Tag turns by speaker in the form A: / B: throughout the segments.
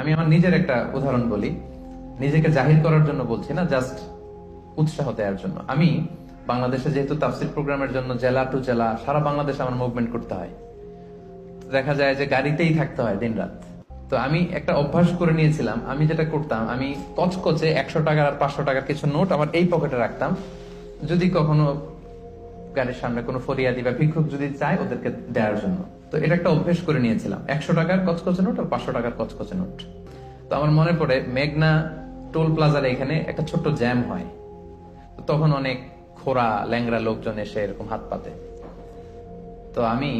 A: আমি আমার নিজের একটা উদাহরণ বলি, নিজেকে জাহির করার জন্য বলছি না, জাস্ট উৎসাহ দেওয়ার জন্য। আমি বাংলাদেশে যেহেতু তাফসির প্রোগ্রামের জন্য জেলা টু জেলা সারা বাংলাদেশে আমার মুভমেন্ট করতে হয়, দেখা যায় যে গাড়িতেই থাকতে হয় দিন রাত। তো আমি একটা অভ্যাস করে নিয়েছিলাম, আমি যেটা করতাম, আমি কচকচে 100 টাকার আর 500 টাকার কিছু নোট আমার এই পকেটে রাখতাম। যদি কখনো গাড়ির সামনে কোনো ফরিয়াদি বা ভিক্ষুক যদি চায় ওদেরকে দেওয়ার জন্য, তো এটা একটা অভ্যেস করে নিয়েছিলাম। 100 টাকার কচকচে নোট আর 500 টাকার কচকচে নোট। তো আমার মনে পড়ে মেঘনা টোল প্লাজার এখানে একটা ছোট্ট জ্যাম হয়, তো তখন অনেক খোরা ল্যাংরা লোকজন এসে এরকম হাত পাতে। তো আমি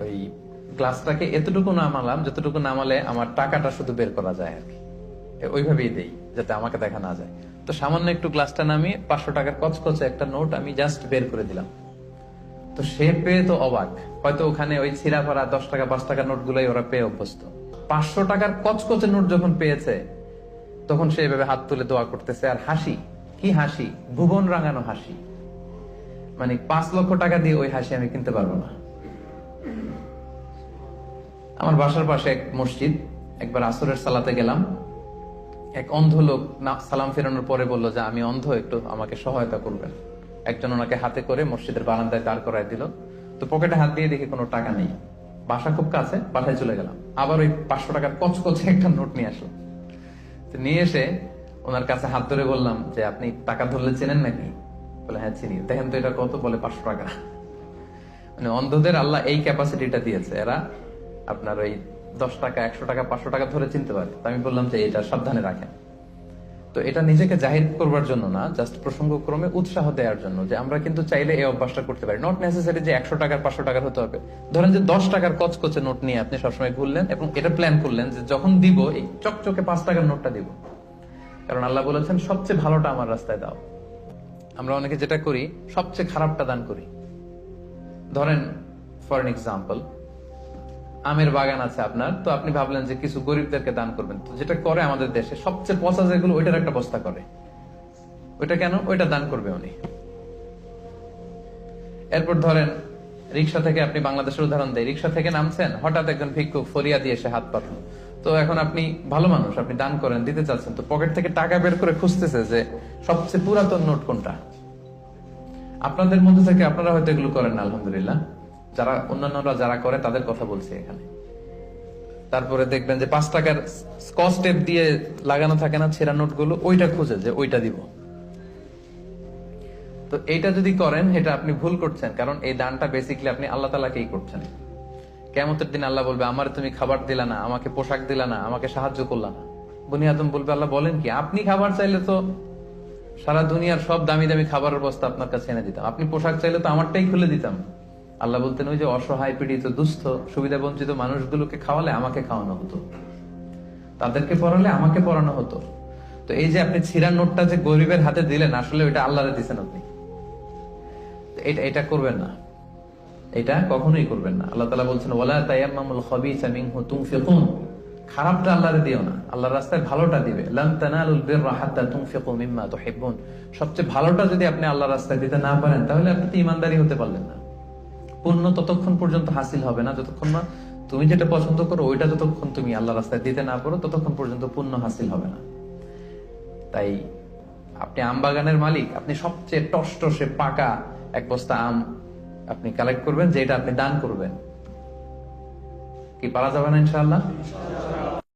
A: ওই গ্লাসটাকে এতটুকু নামালাম যতটুকু নামালে আমার টাকাটা শুধু বের করা যায় আর কি, ওইভাবেই দেই যাতে আমাকে দেখা না যায়। তো সামান্য একটু গ্লাসটা নামিয়ে 500 টাকার কচকচে একটা নোট আমি জাস্ট বের করে দিলাম। তো সে পেয়ে তো অবাক, হয়তো ওখানে ওই ছিঁড়া ফাড়া 10 টাকা 5 টাকার নোট গুলাই ওরা পেয়ে অভ্যস্ত। 500 টাকার কচকচে নোট যখন পেয়েছে তখন সে এভাবে হাত তুলে দোয়া করতেছে, আর হাসি, কি হাসি, ভুবন রাঙানো হাসি। মানে 5 লক্ষ টাকা দিয়ে ওই হাসি আমি কিনতে পারবো না। আমার বাসার পাশে এক মসজিদ, একবার আসরের সালাতে গেলাম, এক অন্ধ লোক সালাম ফেরানোর পরে বলল যে আমি অন্ধ, একটু আমাকে সহায়তা করবেন। একজন ওনাকে হাতে করে মসজিদের বারান্দায় দাঁড় করায় দিল। তো পকেটে হাত দিয়ে দেখি কোনো টাকা নেই। বাসা খুব কাছে, বাসায় চলে গেলাম, আবার ওই 500 টাকার কচকচে একটা নোট নিয়ে আসলো। তো নিয়ে এসে ওনার কাছে হাত ধরে বললাম যে আপনি টাকা ধরলে চেনেন নাকি? বলে হ্যাঁ চিনি। দেখেন তো এটা কত? বলে 500 টাকা। মানে অন্ধদের আল্লাহ এই ক্যাপাসিটিটা দিয়েছে, এরা আপনার ওই 10 টাকা 100 টাকা 500 টাকা ধরে চিনতে পারে। তো আমি বললাম যে এটা সাবধানে রাখেন। তো এটা নিজেকে জাহির করবার জন্য না, জাস্ট প্রসঙ্গক্রমে উৎসাহ দেওয়ার জন্য যে আমরা কিন্তু চাইলে এই অভ্যাসটা করতে পারি। নট নেসেসারি যে 100 টাকার 500 টাকার হতে হবে। ধরেন যে 10 টাকার কচকচে নোট নিয়ে আপনি সবসময় ঘুরলেন এবং এটা প্ল্যান করলেন যে যখন দিব এই চকচকে 5 টাকার নোটটা দিব, কারণ আল্লাহ বলেছেন সবচেয়ে ভালোটা আমার রাস্তায় দাও। আমরা অনেকে যেটা করি সবচেয়ে খারাপটা দান করি। ধরেন ফর এন এক্সাম্পল, আমের বাগান আছে আপনার, তো আপনি ভাবলেন যে কিছু গরিবদেরকে দান করবেন। তো যেটা করে আমাদের দেশে সবচেয়ে পচা যেগুলো, ওইটার একটা বস্তা করে। ওইটা কেন? ওইটা দান করবে উনি। এরপর ধরেন রিক্সা থেকে, আপনি বাংলাদেশের উদাহরণ দেয়, রিক্সা থেকে নামছেন, হঠাৎ একজন ভিক্ষুক ফরিয়াদি এসে হাত পাতল। তো এখন আপনি ভালো মানুষ, আপনি দান করেন, দিতে চাচ্ছেন, তো পকেট থেকে টাকা বের করে খুঁজতেছে যে সবচেয়ে পুরাতন নোট কোনটা। আপনাদের মধ্যে থেকে আপনারা হয়তো এগুলো করেন না, আলহামদুলিল্লাহ। যারা অন্যান্যরা যারা করে তাদের কথা বলছি এখানে। তারপরে দেখবেন যে 5 টাকার স্কচ টেপ দিয়ে লাগানো থাকে না ছেঁড়া নোট গুলো, ওইটা খুঁজে যে ওইটা দিব। তো এইটা যদি করেন এটা আপনি ভুল করছেন, কারণ এই দানটা বেসিক্যালি আপনি আল্লাহ তাআলাকেই করছেন। কিয়ামতের দিন আল্লাহ বলবে আমার তুমি খাবার দিলা না, আমাকে পোশাক দিলা না, আমাকে সাহায্য করলা না। বনি আদম বলবে আল্লাহ বলেন কি, আপনি খাবার চাইলে তো সারা দুনিয়ার সব দামি দামি খাবারের বস্তা আপনার কাছে এনে দিতাম, আপনি পোশাক চাইলে তো আমারটাই খুলে দিতাম। আল্লাহ বলতেন ওই যে অসহায় পীড়িত দুস্থ সুবিধা বঞ্চিত মানুষগুলোকে খাওয়ালে আমাকে খাওয়ানো হতো, তাদেরকে পড়ালে আমাকে পড়ানো হতো। তো এই যে আপনি ছিঁড়া নোটটা যে গরিবের হাতে দিলেন, আসলে ওইটা আল্লাহরে দিচ্ছেন আপনি। এটা করবেন না, এটা কখনোই করবেন না। আল্লাহ তাআলা বলছেন ওয়ালা তায়াম্মামুল খাবিসা মিনহু তুনফিকুন, খারাপটা আল্লাহরে দিও না, আল্লাহর রাস্তায় ভালোটা দিবে। লান তানালুল বিররা হাত্তা তুনফিকু মিম্মা তুহিব্বুন, সবচেয়ে ভালোটা যদি আপনি আল্লাহর রাস্তায় দিতে না পারেন তাহলে আপনি তো ঈমানদারই হতে পারলেন না। পুণ্য ততক্ষণ পর্যন্ত হাসিল হবে না যতক্ষণ না তুমি যেটা পছন্দ করো ওইটা যতক্ষণ তুমি আল্লাহর রাস্তায় দিতে না পারো ততক্ষণ পর্যন্ত পুণ্য হাসিল হবে না। তাই আপনি আম বাগানের মালিক, আপনি সবচেয়ে টসটসে পাকা এক বস্তা আম আপনি কালেক্ট করবেন, যেটা আপনি দান করবেন। কি পারা যাবে না ইনশাআল্লাহ?